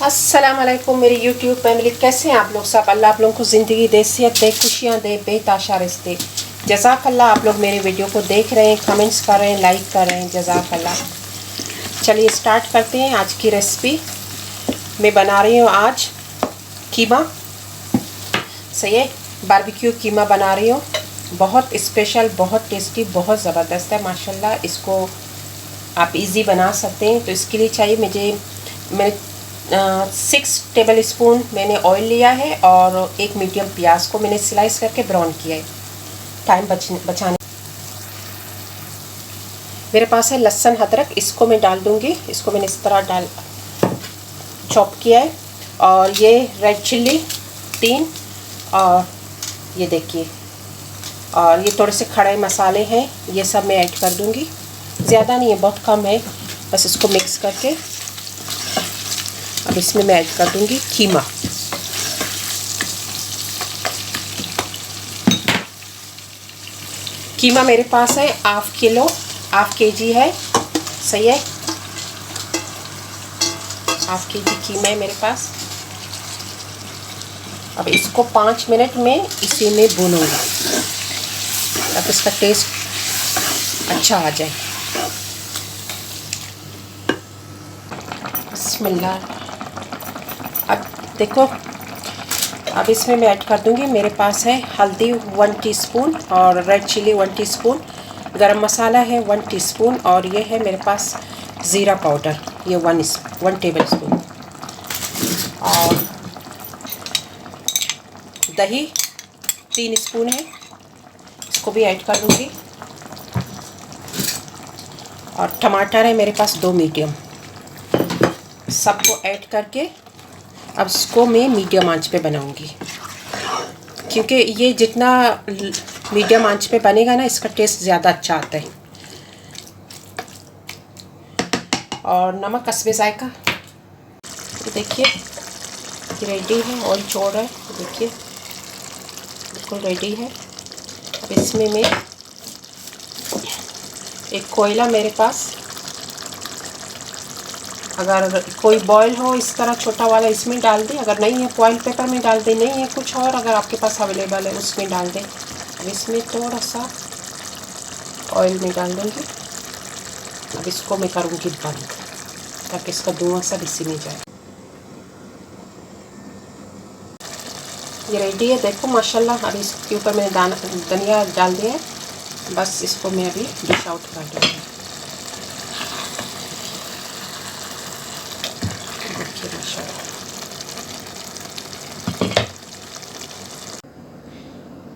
अस्सलाम वालेकुम मेरी यूट्यूब फैमिली, कैसे हैं आप लोग सब। अल्लाह आप लोगों को ज़िंदगी दे, सेहत दे, खुशियाँ दे, बेताशा रिज़्क़ दे। जज़ाकल्लाह। आप लोग मेरे वीडियो को देख रहे हैं, कमेंट्स कर रहे हैं, लाइक कर रहे हैं, जज़ाकल्लाह। चलिए स्टार्ट करते हैं आज की रेसिपी। मैं बना रही हूँ आज कीमा। सही है, बारबेक्यू कीमा बना रही हूँ। बहुत स्पेशल, बहुत टेस्टी, बहुत ज़बरदस्त है माशाल्लाह। इसको आप इजी बना सकते हैं। तो इसके लिए चाहिए मैंने 6 टेबल स्पून मैंने ऑयल लिया है और एक मीडियम प्याज को मैंने स्लाइस करके ब्राउन किया है टाइम बचाने। मेरे पास है लहसुन अदरक, इसको मैं डाल दूंगी। इसको मैंने इस तरह चॉप किया है। और ये रेड चिल्ली 3, और ये देखिए, और ये थोड़े से खड़े मसाले हैं, ये सब मैं ऐड कर दूंगी। ज़्यादा नहीं है, बहुत कम है। बस इसको मिक्स करके अब इसमें मैं ऐड कर दूंगी कीमा। कीमा मेरे पास है हाफ केजी है। सही है, हाफ केजी कीमा है मेरे पास। अब इसको 5 मिनट में इसी में भूनूंगा ताकि इसका टेस्ट अच्छा आ जाए। बिस्मिल्लाह। अब देखो, अब इसमें मैं ऐड कर दूंगी। मेरे पास है हल्दी 1 टीस्पून और रेड चिली 1 टीस्पून, गरम मसाला है 1 टीस्पून, और ये है मेरे पास ज़ीरा पाउडर, ये 1 टेबल स्पून, और दही 3 स्पून है, इसको भी ऐड कर दूंगी। और टमाटर है मेरे पास 2 मीडियम। सबको ऐड करके अब इसको मैं मीडियम आंच पे बनाऊंगी, क्योंकि ये जितना मीडियम आंच पे बनेगा ना, इसका टेस्ट ज़्यादा अच्छा आता है। और नमक हस्बे जायका। तो देखिए ये रेडी है, ऑयल छोड़ रहा है, देखिए बिल्कुल रेडी है। अब इसमें मैं एक कोयला मेरे पास, अगर कोई बॉयल हो इस तरह छोटा वाला, इसमें डाल दें। अगर नहीं है फॉइल पेपर में डाल दें, नहीं है कुछ और अगर आपके पास अवेलेबल है उसमें डाल दें। अब इसमें थोड़ा सा ऑयल में डाल दूँगी। अब इसको मैं करूँगी बंद ताकि इसका धुआं सब इसी में जाए। ये रेडी है, देखो माशाल्लाह। अब इसके ऊपर मैंने धनिया डाल दिया है। बस इसको मैं अभी डिश आउट कर दूँगी।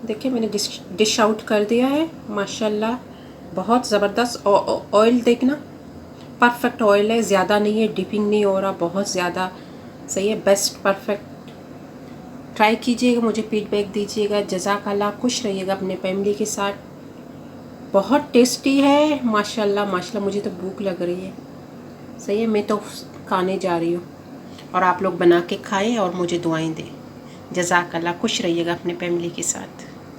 देखिए मैंने डिश आउट कर दिया है माशाल्लाह। बहुत ज़बरदस्त। ऑयल देखना, परफेक्ट ऑयल है, ज़्यादा नहीं है, डिपिंग नहीं हो रहा बहुत ज़्यादा। सही है, बेस्ट परफेक्ट। ट्राई कीजिएगा, मुझे फीडबैक दीजिएगा। जज़ाकल्लाह। खुश रहिएगा अपने फैमिली के साथ। बहुत टेस्टी है माशाल्लाह माशाल्लाह। मुझे तो भूख लग रही है। सही है, मैं तो खाने जा रही हूँ, और आप लोग बना के खाएं और मुझे दुआएं दें। जज़ाकल्लाह। खुश रहिएगा अपने फैमिली के साथ।